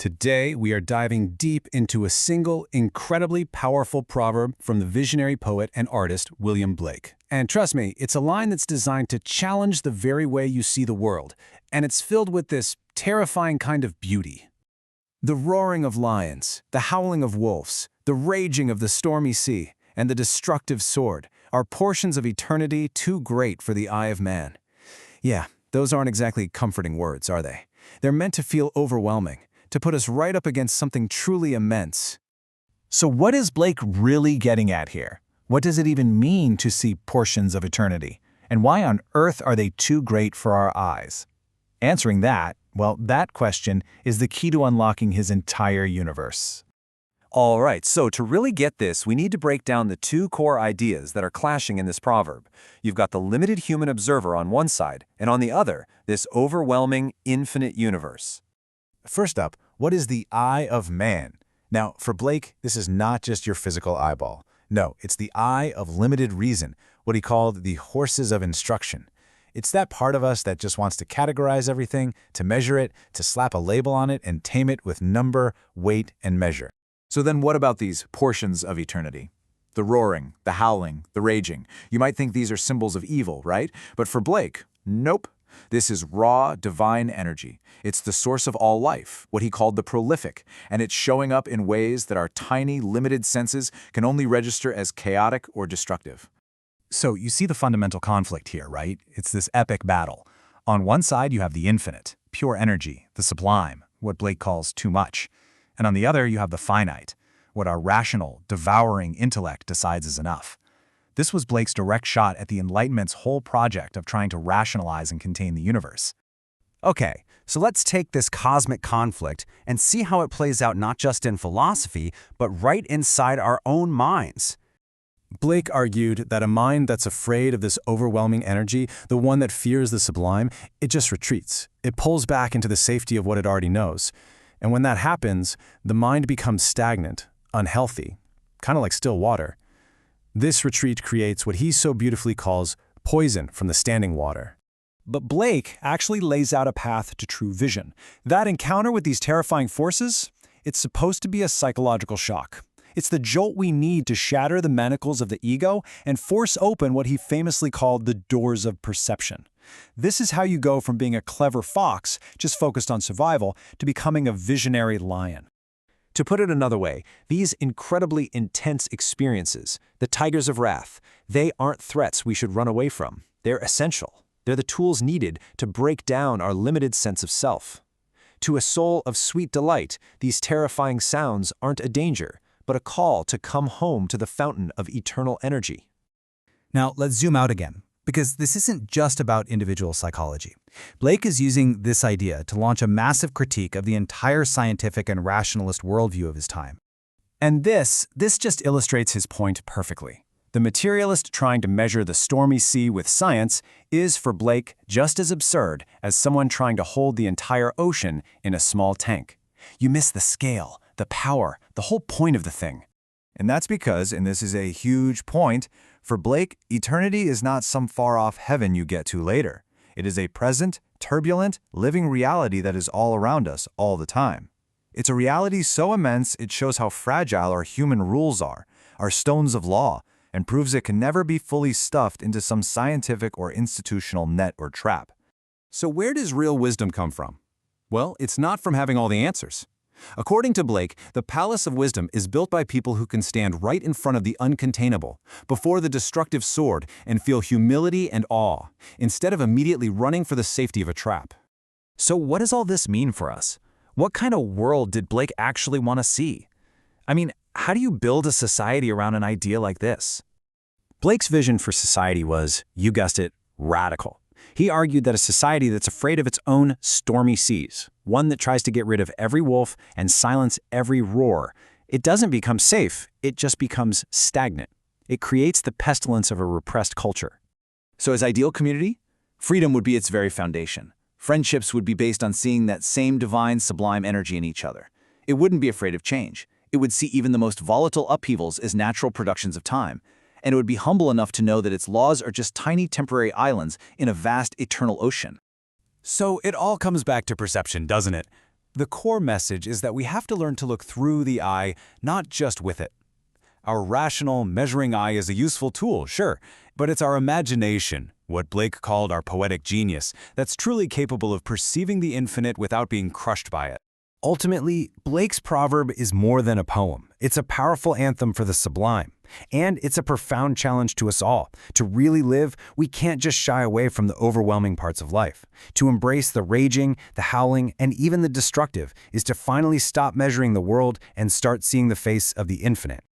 Today, we are diving deep into a single, incredibly powerful proverb from the visionary poet and artist William Blake. And trust me, it's a line that's designed to challenge the very way you see the world, and it's filled with this terrifying kind of beauty. The roaring of lions, the howling of wolves, the raging of the stormy sea, and the destructive sword are portions of eternity too great for the eye of man. Yeah, those aren't exactly comforting words, are they? They're meant to feel overwhelming, to put us right up against something truly immense. So what is Blake really getting at here? What does it even mean to see portions of eternity? And why on earth are they too great for our eyes? Answering that, well, that question is the key to unlocking his entire universe. All right, so to really get this, we need to break down the two core ideas that are clashing in this proverb. You've got the limited human observer on one side, and on the other, this overwhelming, infinite universe. First up, what is the eye of man? Now, for Blake, this is not just your physical eyeball. No, it's the eye of limited reason, what he called the horses of instruction. It's that part of us that just wants to categorize everything, to measure it, to slap a label on it and tame it with number, weight, and measure. So then what about these portions of eternity? The roaring, the howling, the raging. You might think these are symbols of evil, right? But for Blake, nope. This is raw, divine energy. It's the source of all life, what he called the prolific, and it's showing up in ways that our tiny, limited senses can only register as chaotic or destructive. So you see the fundamental conflict here, right? It's this epic battle. On one side, you have the infinite, pure energy, the sublime, what Blake calls too much. And on the other, you have the finite, what our rational, devouring intellect decides is enough. This was Blake's direct shot at the Enlightenment's whole project of trying to rationalize and contain the universe. Okay, so let's take this cosmic conflict and see how it plays out not just in philosophy, but right inside our own minds. Blake argued that a mind that's afraid of this overwhelming energy, the one that fears the sublime, it just retreats. It pulls back into the safety of what it already knows. And when that happens, the mind becomes stagnant, unhealthy, kind of like still water. This retreat creates what he so beautifully calls poison from the standing water. But Blake actually lays out a path to true vision. That encounter with these terrifying forces, it's supposed to be a psychological shock. It's the jolt we need to shatter the manacles of the ego and force open what he famously called the doors of perception. This is how you go from being a clever fox, just focused on survival, to becoming a visionary lion. To put it another way, these incredibly intense experiences, the tigers of wrath, they aren't threats we should run away from. They're essential. They're the tools needed to break down our limited sense of self. To a soul of sweet delight, these terrifying sounds aren't a danger, but a call to come home to the fountain of eternal energy. Now, let's zoom out again, because this isn't just about individual psychology. Blake is using this idea to launch a massive critique of the entire scientific and rationalist worldview of his time. And this just illustrates his point perfectly. The materialist trying to measure the stormy sea with science is, for Blake, just as absurd as someone trying to hold the entire ocean in a small tank. You miss the scale, the power, the whole point of the thing. And that's because, and this is a huge point, for Blake, eternity is not some far-off heaven you get to later. It is a present, turbulent, living reality that is all around us all the time. It's a reality so immense it shows how fragile our human rules are, our stones of law, and proves it can never be fully stuffed into some scientific or institutional net or trap. So where does real wisdom come from? Well, it's not from having all the answers. According to Blake, the palace of wisdom is built by people who can stand right in front of the uncontainable, before the destructive sword, and feel humility and awe, instead of immediately running for the safety of a trap. So what does all this mean for us? What kind of world did Blake actually want to see? I mean, how do you build a society around an idea like this? Blake's vision for society was, you guessed it, radical. He argued that a society that's afraid of its own stormy seas, one that tries to get rid of every wolf and silence every roar, it doesn't become safe, it just becomes stagnant. It creates the pestilence of a repressed culture. So his ideal community? Freedom would be its very foundation. Friendships would be based on seeing that same divine, sublime energy in each other. It wouldn't be afraid of change. It would see even the most volatile upheavals as natural productions of time. And it would be humble enough to know that its laws are just tiny temporary islands in a vast eternal ocean. So it all comes back to perception, doesn't it? The core message is that we have to learn to look through the eye, not just with it. Our rational, measuring eye is a useful tool, sure, but it's our imagination, what Blake called our poetic genius, that's truly capable of perceiving the infinite without being crushed by it. Ultimately, Blake's proverb is more than a poem. It's a powerful anthem for the sublime. And it's a profound challenge to us all. To really live, we can't just shy away from the overwhelming parts of life. To embrace the raging, the howling, and even the destructive is to finally stop measuring the world and start seeing the face of the infinite.